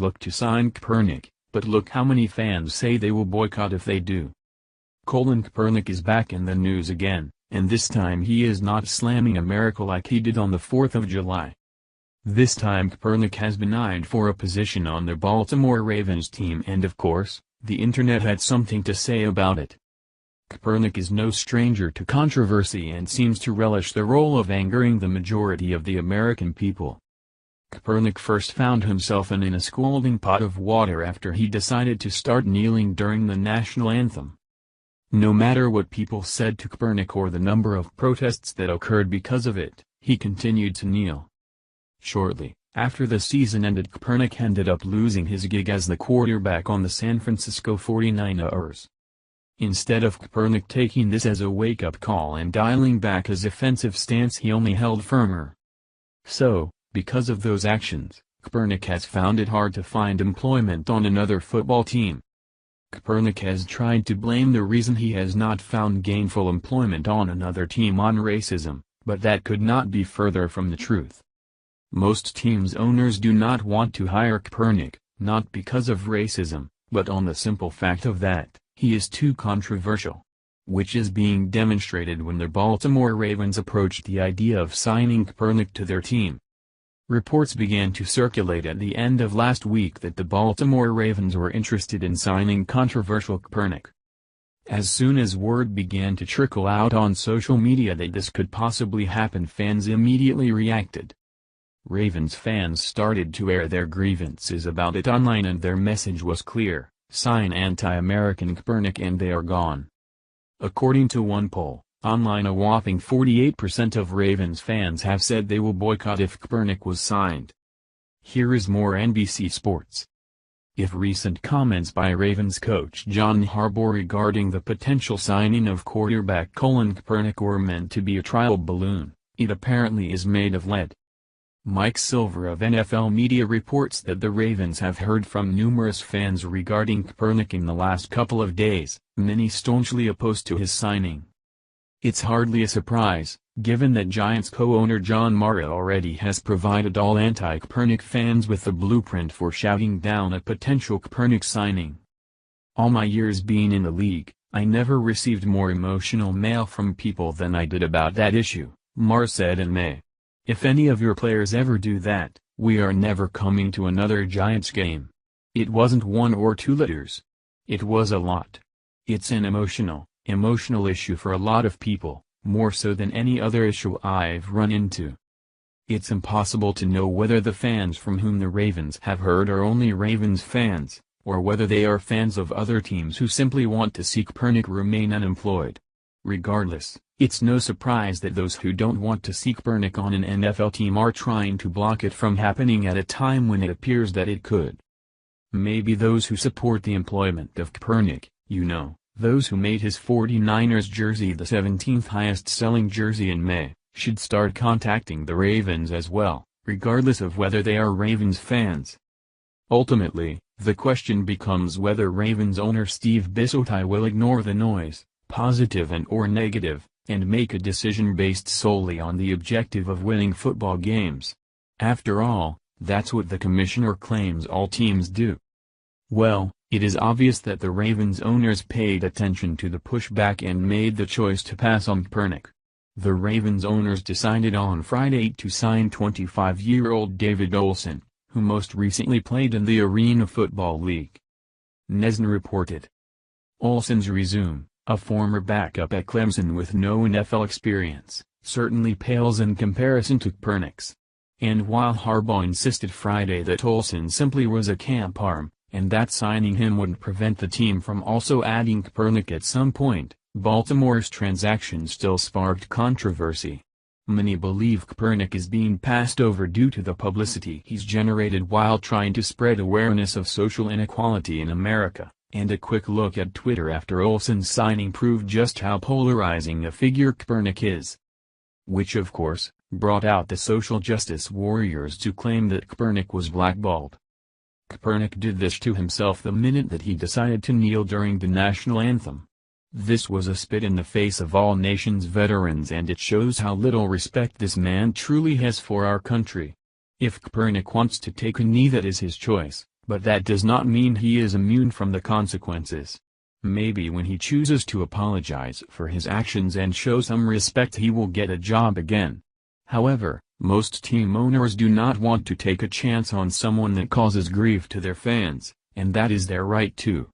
look to sign Kaepernick, but look how many fans say they will boycott if they do. Colin Kaepernick is back in the news again, and this time he is not slamming America like he did on the 4th of July. This time Kaepernick has been eyed for a position on the Baltimore Ravens team, and of course, the internet had something to say about it. Kaepernick is no stranger to controversy and seems to relish the role of angering the majority of the American people. Kaepernick first found himself in a scalding pot of water after he decided to start kneeling during the national anthem. No matter what people said to Kaepernick or the number of protests that occurred because of it, he continued to kneel. Shortly after the season ended, Kaepernick ended up losing his gig as the quarterback on the San Francisco 49ers. Instead of Kaepernick taking this as a wake-up call and dialing back his offensive stance, he only held firmer. So, because of those actions, Kaepernick has found it hard to find employment on another football team. Kaepernick has tried to blame the reason he has not found gainful employment on another team on racism, but that could not be further from the truth. Most teams' owners do not want to hire Kaepernick, not because of racism, but on the simple fact of that he is too controversial. Which is being demonstrated when the Baltimore Ravens approached the idea of signing Kaepernick to their team. Reports began to circulate at the end of last week that the Baltimore Ravens were interested in signing controversial Kaepernick. As soon as word began to trickle out on social media that this could possibly happen, fans immediately reacted. Ravens fans started to air their grievances about it online, and their message was clear: sign anti-American Kaepernick and they are gone. According to one poll online, a whopping 48% of Ravens fans have said they will boycott if Kaepernick was signed. Here is more NBC Sports. If recent comments by Ravens coach John Harbaugh regarding the potential signing of quarterback Colin Kaepernick were meant to be a trial balloon, it apparently is made of lead. Mike Silver of NFL Media reports that the Ravens have heard from numerous fans regarding Kaepernick in the last couple of days, many staunchly opposed to his signing. It's hardly a surprise, given that Giants co-owner John Mara already has provided all anti-Kaepernick fans with the blueprint for shouting down a potential Kaepernick signing. All my years being in the league, I never received more emotional mail from people than I did about that issue, Mara said in May. If any of your players ever do that, we are never coming to another Giants game. It wasn't 1 or 2 letters. It was a lot. It's an emotional issue for a lot of people, more so than any other issue I've run into. It's impossible to know whether the fans from whom the Ravens have heard are only Ravens fans, or whether they are fans of other teams who simply want to see Kaepernick remain unemployed. Regardless, it's no surprise that those who don't want to see Kaepernick on an NFL team are trying to block it from happening at a time when it appears that it could. Maybe those who support the employment of Kaepernick, those who made his 49ers jersey the 17th highest-selling jersey in May, should start contacting the Ravens as well, regardless of whether they are Ravens fans. Ultimately, the question becomes whether Ravens owner Steve Bisciotti will ignore the noise, positive and/or negative, and make a decision based solely on the objective of winning football games. After all, that's what the commissioner claims all teams do. Well, it is obvious that the Ravens owners paid attention to the pushback and made the choice to pass on Kaepernick. The Ravens owners decided on Friday to sign 25-year-old David Olson, who most recently played in the Arena Football League. NESN reported. Olson's resume, a former backup at Clemson with no NFL experience, certainly pales in comparison to Kaepernick's. And while Harbaugh insisted Friday that Olson simply was a camp arm, and that signing him wouldn't prevent the team from also adding Kaepernick at some point, Baltimore's transaction still sparked controversy. Many believe Kaepernick is being passed over due to the publicity he's generated while trying to spread awareness of social inequality in America. And a quick look at Twitter after Olson's signing proved just how polarizing a figure Kaepernick is. Which of course, brought out the social justice warriors to claim that Kaepernick was blackballed. Kaepernick did this to himself the minute that he decided to kneel during the national anthem. This was a spit in the face of all nation's veterans, and it shows how little respect this man truly has for our country. If Kaepernick wants to take a knee, that is his choice, But that does not mean he is immune from the consequences. Maybe when he chooses to apologize for his actions and show some respect he will get a job again. However, most team owners do not want to take a chance on someone that causes grief to their fans, and that is their right too.